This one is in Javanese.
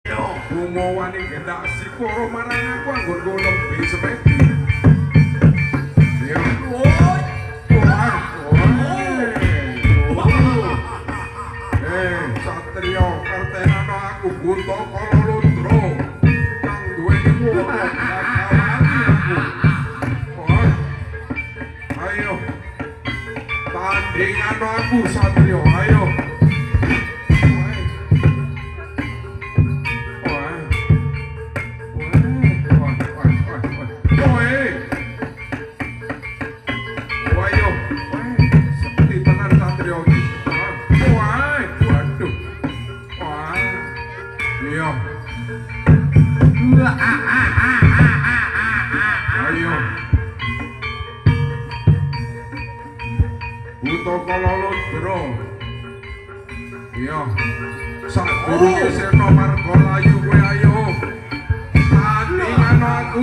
Gumawa ning gendak sikoro marang aku anggon lembe sepedi. Ya. Satrio kartenano aku buta kala lundro. Kang duweni wono ayo. Tandingan aku Satrio, ayo. Ayo. Buta kala lundra. Iya. Sadurunge sirna marga layu kowe ayo. Tandingan aku.